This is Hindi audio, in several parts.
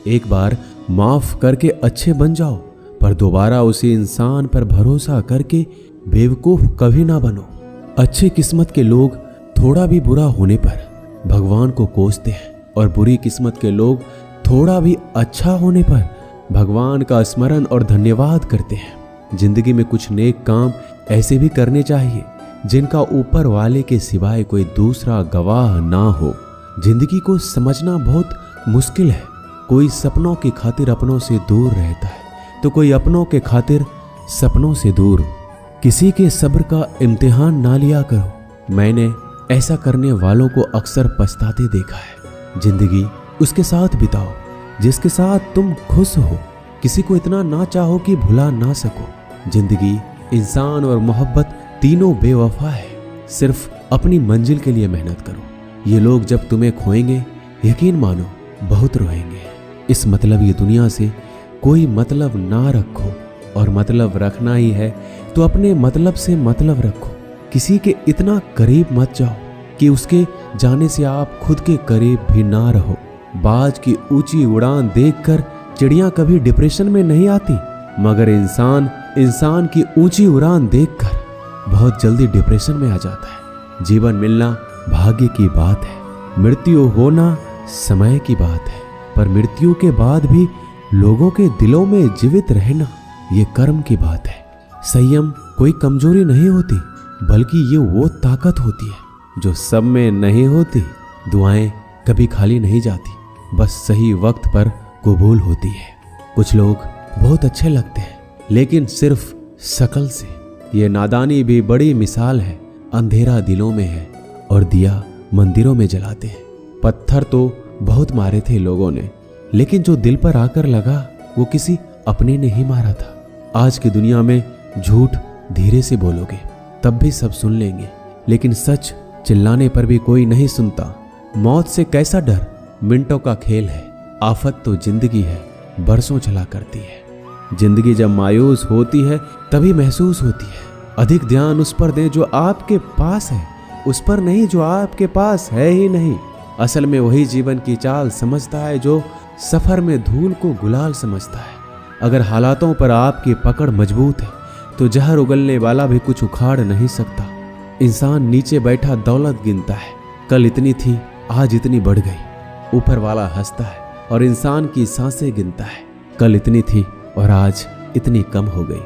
एक बार माफ करके अच्छे बन जाओ, पर दोबारा उसी इंसान पर भरोसा करके बेवकूफ कभी ना बनो। अच्छी किस्मत के लोग थोड़ा भी बुरा होने पर भगवान को कोसते हैं, और बुरी किस्मत के लोग थोड़ा भी अच्छा होने पर भगवान का स्मरण और धन्यवाद करते हैं। जिंदगी में कुछ नेक काम ऐसे भी करने चाहिए जिनका ऊपर वाले के सिवाय कोई दूसरा गवाह ना हो। जिंदगी को समझना बहुत मुश्किल है। कोई सपनों की खातिर अपनों से दूर रहता है, तो कोई अपनों के खातिर सपनों से दूर। किसी के सब्र का इम्तिहान ना लिया करो। मैंने ऐसा करने वालों को अक्सर पछताते देखा है। जिंदगी उसके साथ बिताओ जिसके साथ तुम खुश हो। किसी को इतना ना चाहो कि भुला ना सको। जिंदगी, इंसान और मोहब्बत तीनों बेवफा है। सिर्फ अपनी मंजिल के लिए मेहनत करो। ये लोग जब तुम्हें खोएंगे, यकीन मानो बहुत रोएंगे। इस मतलब ये दुनिया से कोई मतलब ना रखो, और मतलब रखना ही है तो अपने मतलब से मतलब रखो। किसी के इतना करीब मत जाओ कि उसके जाने से आप खुद के करीब भी ना रहो। बाज की ऊंची उड़ान देखकर चिड़िया कभी डिप्रेशन में नहीं आती, मगर इंसान की ऊंची उड़ान देखकर बहुत जल्दी डिप्रेशन में आ जाता है। जीवन मिलना भाग्य की बात है, मृत्यु होना समय की बात है, पर मृत्यु के बाद भी लोगों के दिलों में जीवित रहना ये कर्म की बात है। संयम कोई कमजोरी नहीं होती, बल्कि ये वो ताकत होती है जो सब में नहीं होती। दुआएं कभी खाली नहीं जाती, बस सही वक्त पर कबूल होती है। कुछ लोग बहुत अच्छे लगते हैं, लेकिन सिर्फ शक्ल से। ये नादानी भी बड़ी मिसाल है। अंधेरा दिलों में है और दिया मंदिरों में जलाते हैं। पत्थर तो बहुत मारे थे लोगों ने, लेकिन जो दिल पर आकर लगा वो किसी अपने ने ही मारा था। आज की दुनिया में झूठ धीरे से बोलोगे तब भी सब सुन लेंगे, लेकिन सच चिल्लाने पर भी कोई नहीं सुनता। मौत से कैसा डर, मिनटों का खेल है। आफत तो जिंदगी है, बरसों चला करती है। जिंदगी जब मायूस होती है तभी महसूस होती है। अधिक ध्यान उस पर दें जो आपके पास है, उस पर नहीं जो आपके पास है ही नहीं। असल में वही जीवन की चाल समझता है जो सफर में धूल को गुलाल समझता है। अगर हालातों पर आपकी पकड़ मजबूत है तो जहर उगलने वाला भी कुछ उखाड़ नहीं सकता। इंसान नीचे बैठा दौलत गिनता है, कल इतनी थी आज इतनी बढ़ गई। ऊपर वाला हंसता है और इंसान की सांसें गिनता है, कल इतनी थी और आज इतनी कम हो गई।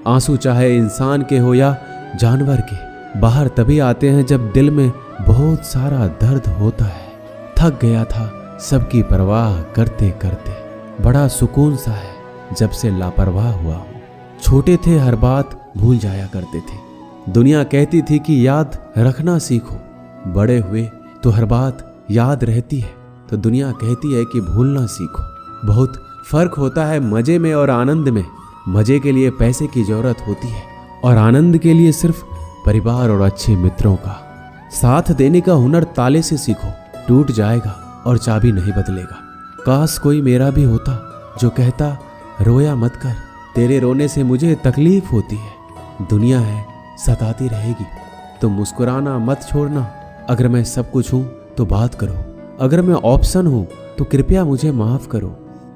आंसू चाहे इंसान के हो या जानवर के, बाहर तभी आते हैं जब दिल में बहुत सारा दर्द होता है। थक गया था सबकी परवाह करते करते, बड़ा सुकून सा है जब से लापरवाह हुआ हूँ। छोटे थे हर बात भूल जाया करते थे। दुनिया कहती थी कि याद रखना सीखो। बड़े हुए तो हर बात याद रहती है, तो दुनिया कहती है कि भूलना सीखो। बहुत फर्क होता है मजे में और आनंद में। मजे के लिए पैसे की जरूरत होती है और आनंद के लिए सिर्फ परिवार और अच्छे मित्रों का साथ देने का हुनर ताले से सीखो। टूट जाएगा और चाबी नहीं बदलेगा। काश कोई मेरा भी होता जो कहता रोया मत कर, तेरे रोने से मुझे तकलीफ होती है। दुनिया है सताती रहेगी, तो मुस्कुराना मत छोड़ना। अगर मैं सब कुछ हूं तो बात करो, अगर मैं ऑप्शन हूं तो कृपया मुझे माफ करो।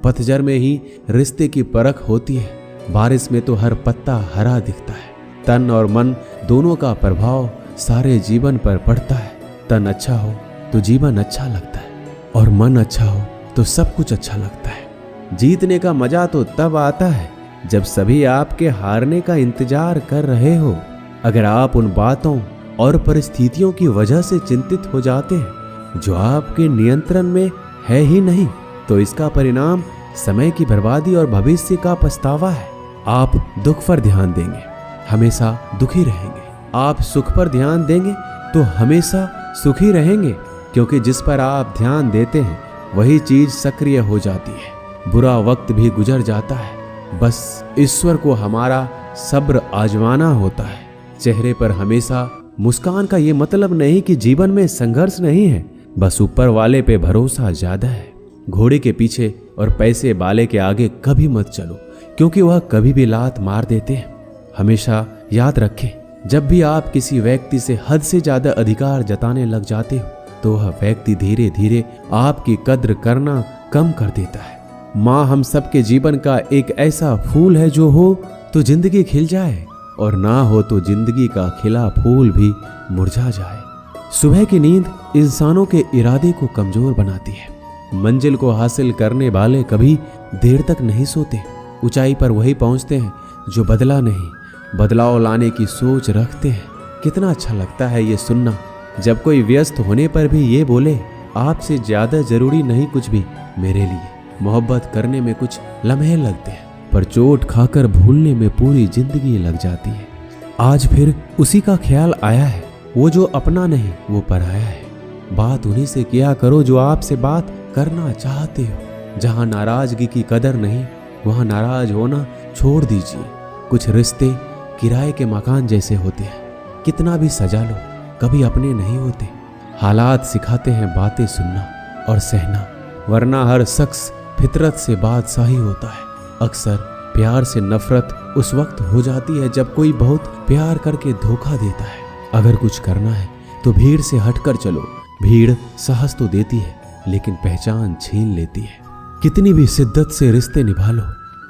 पतझड़ में ही रिश्ते की परख होती है, बारिश में तो हर पत्ता हरा दिखता है। तन और मन दोनों का प्रभाव सारे जीवन पर पड़ता है। तन अच्छा हो तो जीवन अच्छा लगता है, और मन अच्छा हो तो सब कुछ अच्छा लगता है। जीतने का मजा तो तब आता है जब सभी आपके हारने का इंतजार कर रहे हो। अगर आप उन बातों और परिस्थितियों की वजह से चिंतित हो जाते हैं जो आपके नियंत्रण में है ही नहीं, तो इसका परिणाम समय की बर्बादी और भविष्य का पछतावा है। आप दुख पर ध्यान देंगे, हमेशा दुखी रहेंगे। आप सुख पर ध्यान देंगे तो हमेशा सुखी रहेंगे, क्योंकि जिस पर आप ध्यान देते हैं वही चीज सक्रिय हो जाती है। बुरा वक्त भी गुजर जाता है, बस ईश्वर को हमारा सब्र आजमाना होता है। चेहरे पर हमेशा मुस्कान का ये मतलब नहीं कि जीवन में संघर्ष नहीं है, बस ऊपर वाले पे भरोसा ज्यादा है। घोड़े के पीछे और पैसे वाले के आगे कभी मत चलो, क्योंकि वह कभी भी लात मार देते हैं। हमेशा याद रखें, जब भी आप किसी व्यक्ति से हद से ज्यादा अधिकार जताने लग जाते हो तो वह व्यक्ति धीरे धीरे आपकी कद्र करना कम कर देता है। माँ हम सबके जीवन का एक ऐसा फूल है जो हो तो जिंदगी खिल जाए और ना हो तो जिंदगी का खिला फूल भी मुरझा जाए। सुबह की नींद इंसानों के इरादे को कमजोर बनाती है। मंजिल को हासिल करने वाले कभी देर तक नहीं सोते। ऊंचाई पर वही पहुंचते हैं जो बदला नहीं, बदलाव लाने की सोच रखते हैं। कितना अच्छा लगता है ये सुनना जब कोई व्यस्त होने पर भी ये बोले, आपसे ज्यादा जरूरी नहीं कुछ भी मेरे लिए। मोहब्बत करने में कुछ लम्हे लगते हैं पर चोट खाकर भूलने में पूरी जिंदगी लग जाती है। आज फिर उसी का ख्याल आया है, वो जो अपना नहीं वो पराया है। बात उन्हीं से किया करो जो आपसे बात करना चाहते हो। जहां नाराजगी की कदर नहीं वहां नाराज होना छोड़ दीजिए। कुछ रिश्ते किराए के मकान जैसे होते हैं, कितना भी सजा लो कभी अपने नहीं होते। हालात सिखाते हैं बातें सुनना और सहना, वरना हर शख्स फितरत से बादशाही होता है। अक्सर प्यार से नफरत उस वक्त हो जाती है जब कोई बहुत प्यार करके धोखा देता है। अगर कुछ करना है तो भीड़ से हटकर चलो। भीड़ साहस तो देती है लेकिन पहचान छीन लेती है। कितनी भी शिद्दत से रिश्ते निभा लो,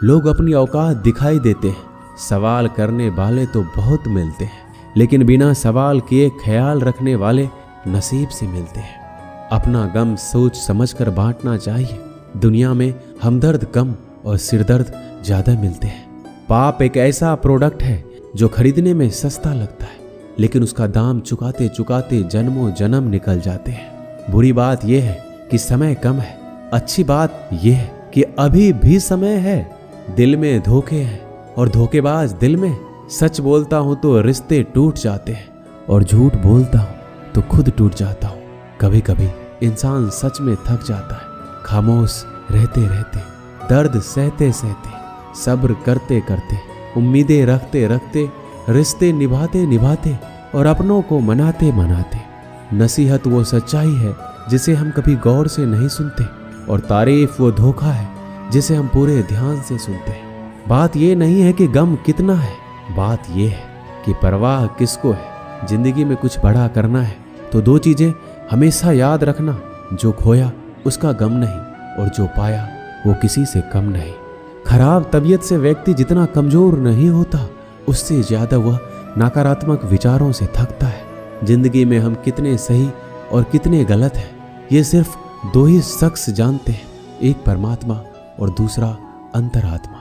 लोग अपनी औकात दिखाई देते हैं। सवाल करने वाले तो बहुत मिलते हैं लेकिन बिना सवाल किए ख्याल रखने वाले नसीब से मिलते हैं। अपना गम सोच समझकर बांटना चाहिए। दुनिया में हमदर्द कम और सिरदर्द ज्यादा मिलते हैं। पाप एक ऐसा प्रोडक्ट है जो खरीदने में सस्ता लगता है लेकिन उसका दाम चुकाते चुकाते जन्मों जन्म निकल जाते हैं। बुरी बात यह है कि समय कम है, अच्छी बात यह है कि अभी भी समय है। दिल में धोखे हैं और धोखेबाज दिल में। सच बोलता हूं तो रिश्ते टूट जाते हैं और झूठ बोलता हूं तो खुद टूट जाता हूं। कभी कभी इंसान सच में थक जाता है। खामोश रहते रहते, दर्द सहते सहते, सब्र करते करते, उम्मीदें रखते रखते, रिश्ते निभाते निभाते और अपनों को मनाते मनाते। नसीहत वो सच्चाई है जिसे हम कभी गौर से नहीं सुनते और तारीफ वो धोखा है जिसे हम पूरे ध्यान से सुनते हैं। बात ये नहीं है कि गम कितना है, बात ये है कि परवाह किसको है। जिंदगी में कुछ बड़ा करना है तो दो चीजें हमेशा याद रखना, जो खोया उसका गम नहीं और जो पाया वो किसी से कम नहीं। खराब तबीयत से व्यक्ति जितना कमजोर नहीं होता उससे ज्यादा वह नकारात्मक विचारों से थकता है। जिंदगी में हम कितने सही और कितने गलत हैं ये सिर्फ दो ही शख्स जानते हैं, एक परमात्मा और दूसरा अंतरात्मा।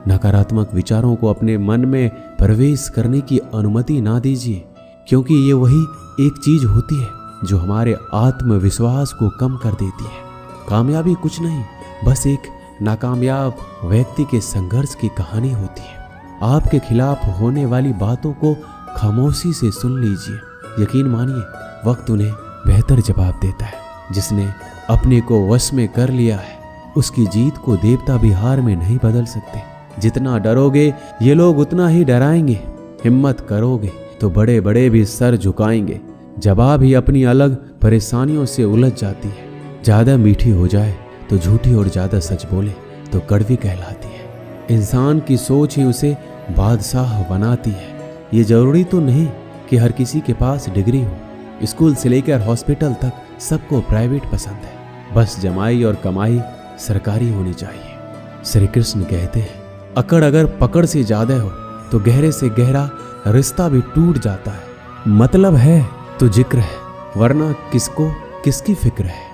नकारात्मक विचारों को अपने मन में प्रवेश करने की अनुमति ना दीजिए क्योंकि ये वही एक चीज होती है जो हमारे आत्मविश्वास को कम कर देती है। कामयाबी कुछ नहीं, बस एक नाकामयाब व्यक्ति के संघर्ष की कहानी होती है। आपके खिलाफ होने वाली बातों को खामोशी से सुन लीजिए। यकीन मानिए वक्त उन्हें बेहतर जवाब देता है। जिसने अपने को वश में कर लिया है उसकी जीत को देवता भी हार में नहीं बदल सकते। जितना डरोगे ये लोग उतना ही डराएंगे। हिम्मत करोगे तो बड़े बड़े भी सर झुकाएंगे। जवाब ही अपनी अलग परेशानियों से उलझ जाती है। ज्यादा मीठी हो जाए तो झूठी और ज्यादा सच बोले तो कड़वी कहलाती है। इंसान की सोच ही उसे बादशाह बनाती है। ये जरूरी तो नहीं कि हर किसी के पास डिग्री हो। स्कूल से लेकर हॉस्पिटल तक सबको प्राइवेट पसंद है, बस जमाई और कमाई सरकारी होनी चाहिए। श्री कृष्ण कहते हैं अकड़ अगर पकड़ से ज्यादा हो तो गहरे से गहरा रिश्ता भी टूट जाता है। मतलब है तो जिक्र है, वरना किसको किसकी फिक्र है।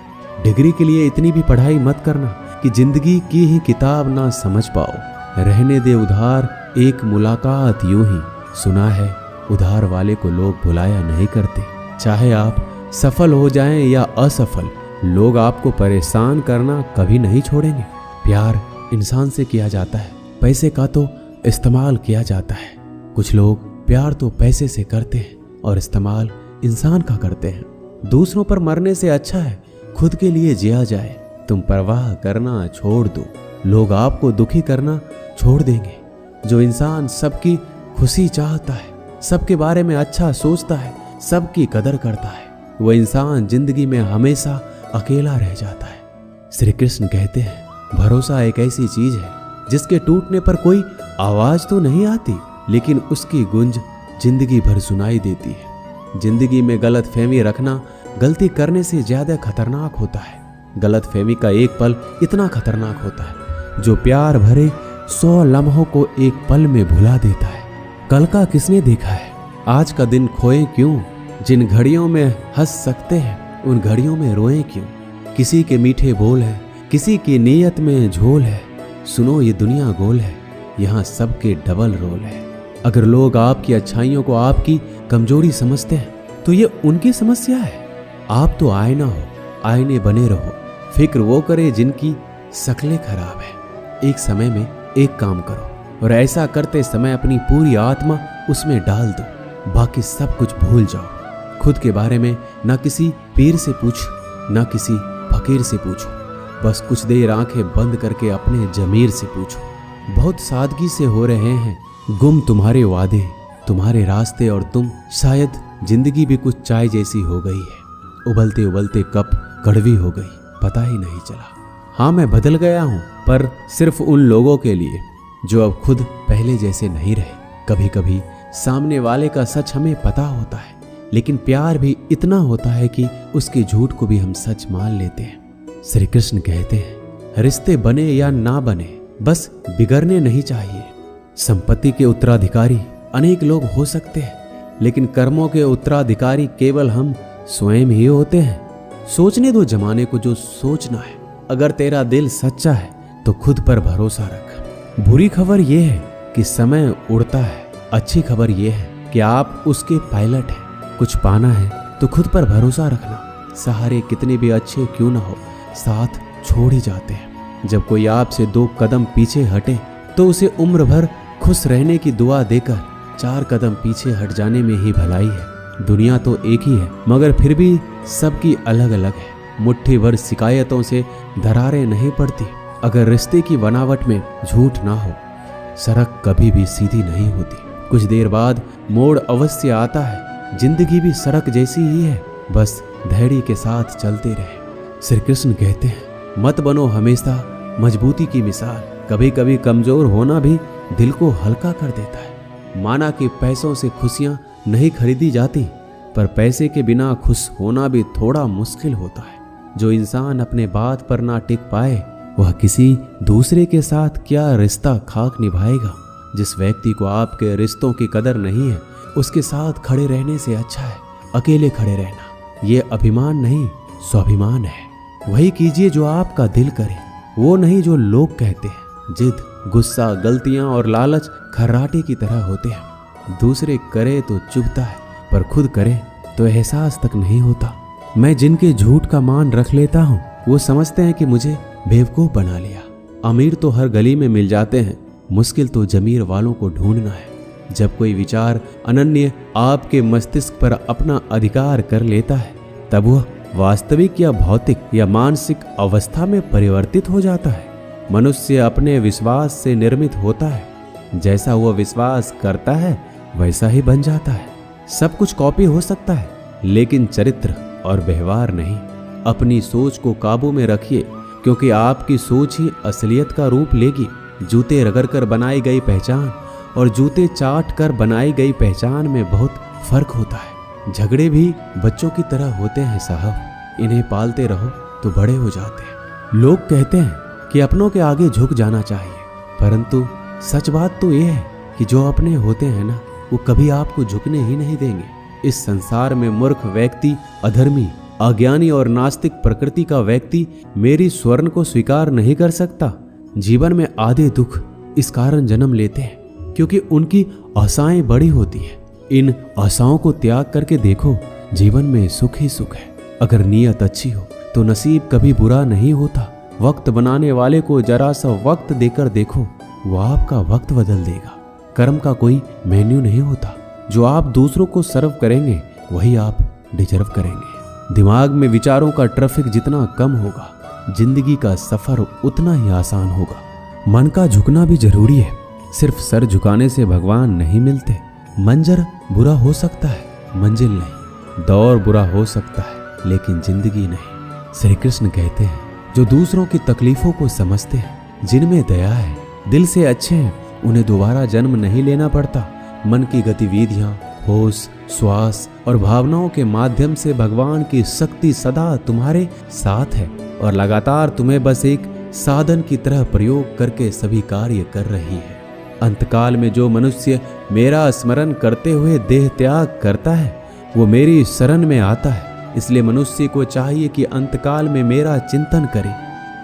डिग्री के लिए इतनी भी पढ़ाई मत करना कि जिंदगी की ही किताब ना समझ पाओ। रहने दे उधार एक मुलाकात यूं ही। सुना है उधार वाले को लोग भुलाया नहीं करते। चाहे आप सफल हो जाएं या असफल, लोग आपको परेशान करना कभी नहीं छोड़ेंगे। प्यार इंसान से किया जाता है, पैसे का तो इस्तेमाल किया जाता है। कुछ लोग प्यार तो पैसे से करते हैं और इस्तेमाल इंसान का करते हैं। दूसरों पर मरने से अच्छा है खुद के लिए जिया जाए। तुम परवाह करना छोड़ दो, लोग आपको दुखी करना छोड़ देंगे। जो इंसान सबकी खुशी चाहता है, सबके बारे में अच्छा सोचता है, सबकी कदर करता है, वो इंसान जिंदगी में हमेशा अकेला रह जाता है। श्री कृष्ण कहते हैं भरोसा एक ऐसी चीज है जिसके टूटने पर कोई आवाज तो नहीं आती लेकिन उसकी गूंज जिंदगी भर सुनाई देती है। जिंदगी में गलत फहमी रखना गलती करने से ज्यादा खतरनाक होता है। गलत फहमी का एक पल इतना खतरनाक होता है जो प्यार भरे 100 लम्हों को एक पल में भुला देता है। कल का किसने देखा है, आज का दिन खोए क्यों, जिन घड़ियों में हंस सकते हैं उन घड़ियों में रोए क्यों। किसी के मीठे बोल है, किसी की नीयत में झोल है, सुनो ये दुनिया गोल है, यहाँ सबके डबल रोल है। अगर लोग आपकी अच्छाइयों को आपकी कमजोरी समझते हैं तो ये उनकी समस्या है। आप तो आईना हो, आईने बने रहो, फिक्र वो करे जिनकी शक्लें खराब है। एक समय में एक काम करो और ऐसा करते समय अपनी पूरी आत्मा उसमें डाल दो, बाकी सब कुछ भूल जाओ। खुद के बारे में ना किसी पीर से पूछो, ना किसी फकीर से पूछो, बस कुछ देर आंखें बंद करके अपने जमीर से पूछो। बहुत सादगी से हो रहे हैं गुम तुम्हारे वादे, तुम्हारे रास्ते और तुम, शायद जिंदगी भी कुछ चाय जैसी हो गई है। उबलते उबलते कप कड़वी हो गई, पता ही नहीं चला। हाँ मैं बदल गया हूँ, पर सिर्फ उन लोगों के लिए जो अब खुद पहले जैसे नहीं रहे। कभी कभी सामने वाले का सच हमें पता होता है, लेकिन प्यार भी इतना होता है कि उसके झूठ को भी हम सच मान लेते हैं। श्री कृष्ण कहते हैं, रिश्ते बने या ना बने, बस बिगड़ने नहीं चाहिए। संपत्ति के उत्तराधिकारी अनेक लोग हो सकते हैं, लेकिन कर्मों के उत्तराधिकारी केवल हम स्वयं ही होते हैं। सोचने दो जमाने को जो सोचना है। अगर तेरा दिल सच्चा है तो खुद पर भरोसा रख। बुरी खबर यह है कि समय उड़ता है, अच्छी खबर यह है कि आप उसके पायलट हैं। कुछ पाना है तो खुद पर भरोसा रखना। सहारे कितने भी अच्छे क्यों ना हो, साथ छोड़ ही जाते हैं। जब कोई आपसे 2 कदम पीछे हटे तो उसे उम्र भर खुश रहने की दुआ देकर 4 कदम पीछे हट जाने में ही भलाई है। दुनिया तो एक ही है, मगर फिर भी सबकी अलग अलग है। मुट्ठी भर शिकायतों से दरारें नहीं पड़ती। अगर रिश्ते की बनावट में झूठ ना हो, सड़क कभी भी सीधी नहीं होती। कुछ देर बाद मोड़ अवश्य आता है। जिंदगी भी सड़क जैसी ही है, बस धैर्य के साथ चलते रहे। श्री कृष्ण कहते हैं, मत बनो हमेशा मजबूती की मिसाल। कभी कभी कमजोर होना भी दिल को हल्का कर देता है। माना कि पैसों से खुशियां नहीं खरीदी जाती, पर पैसे के बिना खुश होना भी थोड़ा मुश्किल होता है। जो इंसान अपने बात पर ना टिक पाए, वह किसी दूसरे के साथ क्या रिश्ता खाक निभाएगा। जिस व्यक्ति को आपके रिश्तों की कदर नहीं है, उसके साथ खड़े रहने से अच्छा है अकेले खड़े रहना। ये अभिमान नहीं, स्वाभिमान है। वही कीजिए जो आपका दिल करे, वो नहीं जो लोग कहते हैं। जिद, गुस्सा, गलतियां और लालच खर्राटे की तरह होते हैं। दूसरे करे तो चुभता है, पर खुद करे तो एहसास तक नहीं होता। मैं जिनके झूठ का मान रख लेता हूँ, वो समझते हैं कि मुझे बेवकूफ बना लिया। अमीर तो हर गली में मिल जाते हैं, मुश्किल तो जमीर वालों को ढूंढना है। जब कोई विचार अनन्य आपके मस्तिष्क पर अपना अधिकार कर लेता है, तब वह वास्तविक या भौतिक या मानसिक अवस्था में परिवर्तित हो जाता है। मनुष्य अपने विश्वास से निर्मित होता है। जैसा वह विश्वास करता है वैसा ही बन जाता है। सब कुछ कॉपी हो सकता है, लेकिन चरित्र और व्यवहार नहीं। अपनी सोच को काबू में रखिए, क्योंकि आपकी सोच ही असलियत का रूप लेगी। जूते रगड़ कर बनाई गई पहचान और जूते चाट कर बनाई गई पहचान में बहुत फर्क होता है। झगड़े भी बच्चों की तरह होते हैं साहब, इन्हें पालते रहो तो बड़े हो जाते हैं। लोग कहते हैं कि अपनों के आगे झुक जाना चाहिए, परंतु सच बात तो यह है कि जो अपने होते हैं ना, वो कभी आपको झुकने ही नहीं देंगे। इस संसार में मूर्ख व्यक्ति, अधर्मी, अज्ञानी और नास्तिक प्रकृति का व्यक्ति मेरी स्वर्ण को स्वीकार नहीं कर सकता। जीवन में आधे दुख इस कारण जन्म लेते हैं क्योंकि उनकी आशाएं बड़ी होती हैं। इन आशाओं को त्याग करके देखो, जीवन में सुख ही सुख है। अगर नीयत अच्छी हो तो नसीब कभी बुरा नहीं होता। वक्त बनाने वाले को जरा सा वक्त देकर देखो, वो आपका वक्त बदल देगा। कर्म का कोई मेन्यू नहीं होता। जो आप दूसरों को सर्व करेंगे वही आप डिजर्व करेंगे। दिमाग में विचारों का ट्रैफिक जितना कम होगा, जिंदगी का सफर उतना ही आसान होगा। मन का झुकना भी जरूरी है। सिर्फ सर झुकाने से भगवान नहीं मिलते। मंजर बुरा हो सकता है, मंजिल नहीं। दौर बुरा हो सकता है, लेकिन जिंदगी नहीं। श्री कृष्ण कहते हैं, जो दूसरों की तकलीफों को समझते हैं, जिनमें दया है, दिल से अच्छे हैं, उन्हें दोबारा जन्म नहीं लेना पड़ता। मन की गतिविधियां, होश, श्वास और भावनाओं के माध्यम से भगवान की शक्ति सदा तुम्हारे साथ है और लगातार तुम्हें बस एक साधन की तरह प्रयोग करके सभी कार्य कर रही है। अंतकाल में जो मनुष्य मेरा स्मरण करते हुए देह त्याग करता है वो मेरी शरण में आता है। इसलिए मनुष्य को चाहिए कि अंतकाल में मेरा चिंतन करे।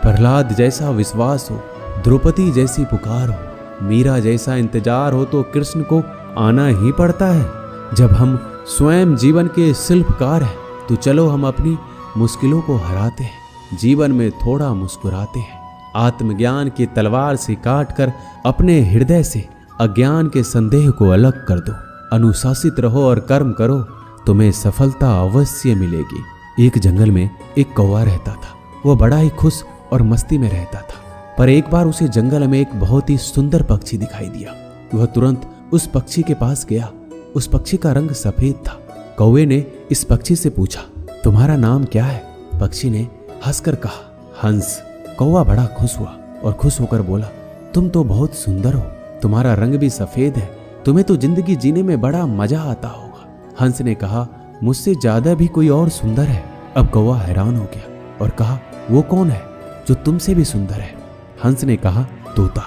प्रहलाद जैसा विश्वास हो, द्रौपदी जैसी पुकार हो, मीरा जैसा इंतजार हो तो कृष्ण को आना ही पड़ता है। जब हम स्वयं जीवन के शिल्पकार हैं तो चलो हम अपनी मुश्किलों को हराते हैं, जीवन में थोड़ा मुस्कुराते हैं। आत्मज्ञान की तलवार से काटकर अपने हृदय से अज्ञान के संदेह को अलग कर दो। अनुशासित रहो और कर्म करो, तुम्हें सफलता अवश्य मिलेगी। एक जंगल में एक कौवा रहता था। वह बड़ा ही खुश और मस्ती में रहता था। पर एक बार उसे जंगल में एक बहुत ही सुंदर पक्षी दिखाई दिया। वह तुरंत उस पक्षी के पास गया। उस पक्षी का रंग सफेद था। कौवे ने इस पक्षी से पूछा, तुम्हारा नाम क्या है? पक्षी ने हंसकर कहा, हंस। कौवा बड़ा खुश हुआ और खुश होकर बोला, तुम तो बहुत सुंदर हो, तुम्हारा रंग भी सफेद है, तुम्हें तो जिंदगी जीने में बड़ा मजा आता होगा। हंस ने कहा, मुझसे ज्यादा भी कोई और सुंदर है। अब कौवा हैरान हो गया और कहा, वो कौन है जो तुमसे भी सुंदर है? हंस ने कहा, तोता।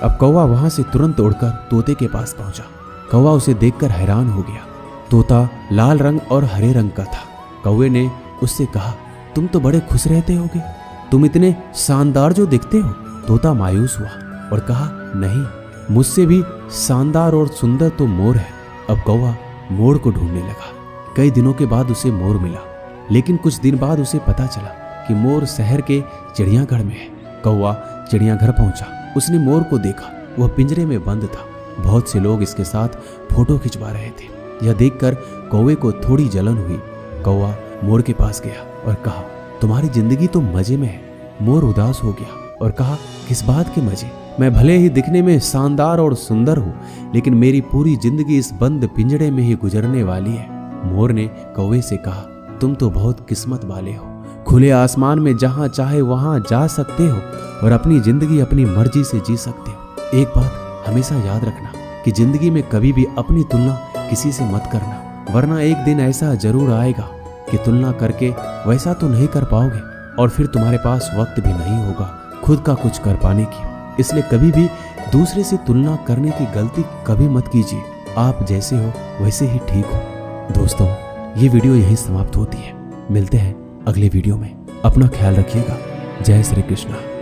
अब कौवा वहां से तुरंत उड़कर तोते के पास पहुंचा। कौवा उसे देखकर हैरान हो गया। तोता लाल रंग और हरे रंग का था। कौवे ने उससे कहा, तुम तो बड़े खुश रहते होगे, तुम इतने शानदार जो दिखते हो। तोता मायूस हुआ और कहा, नहीं, मुझसे भी शानदार और सुंदर तो मोर है। अब कौवा मोर को ढूंढने लगा। कई दिनों के बाद उसे मोर मिला, लेकिन कुछ दिन बाद उसे पता चला कि मोर शहर के चिड़ियाघर में है। कौवा चिड़ियाघर पहुंचा। उसने मोर को देखा, वह पिंजरे में बंद था। बहुत से लोग इसके साथ फोटो खिंचवा रहे थे। यह देखकर कौवे को थोड़ी जलन हुई। कौवा मोर के पास गया और कहा, तुम्हारी जिंदगी तो मजे में है। मोर उदास हो गया और कहा, किस बात के मजे? मैं भले ही दिखने में शानदार और सुंदर हूँ, लेकिन मेरी पूरी जिंदगी इस बंद पिंजरे में ही गुजरने वाली है। मोर ने कौवे से कहा, तुम तो बहुत किस्मत वाले हो, खुले आसमान में जहाँ चाहे वहाँ जा सकते हो और अपनी जिंदगी अपनी मर्जी से जी सकते हो। एक बात हमेशा याद रखना कि जिंदगी में कभी भी अपनी तुलना किसी से मत करना, वरना एक दिन ऐसा जरूर आएगा कि तुलना करके वैसा तो नहीं कर पाओगे और फिर तुम्हारे पास वक्त भी नहीं होगा खुद का कुछ कर पाने की। इसलिए कभी भी दूसरे से तुलना करने की गलती कभी मत कीजिए। आप जैसे हो वैसे ही ठीक हो। दोस्तों, ये वीडियो यहीं समाप्त होती है। मिलते हैं अगले वीडियो में। अपना ख्याल रखिएगा। जय श्री कृष्ण।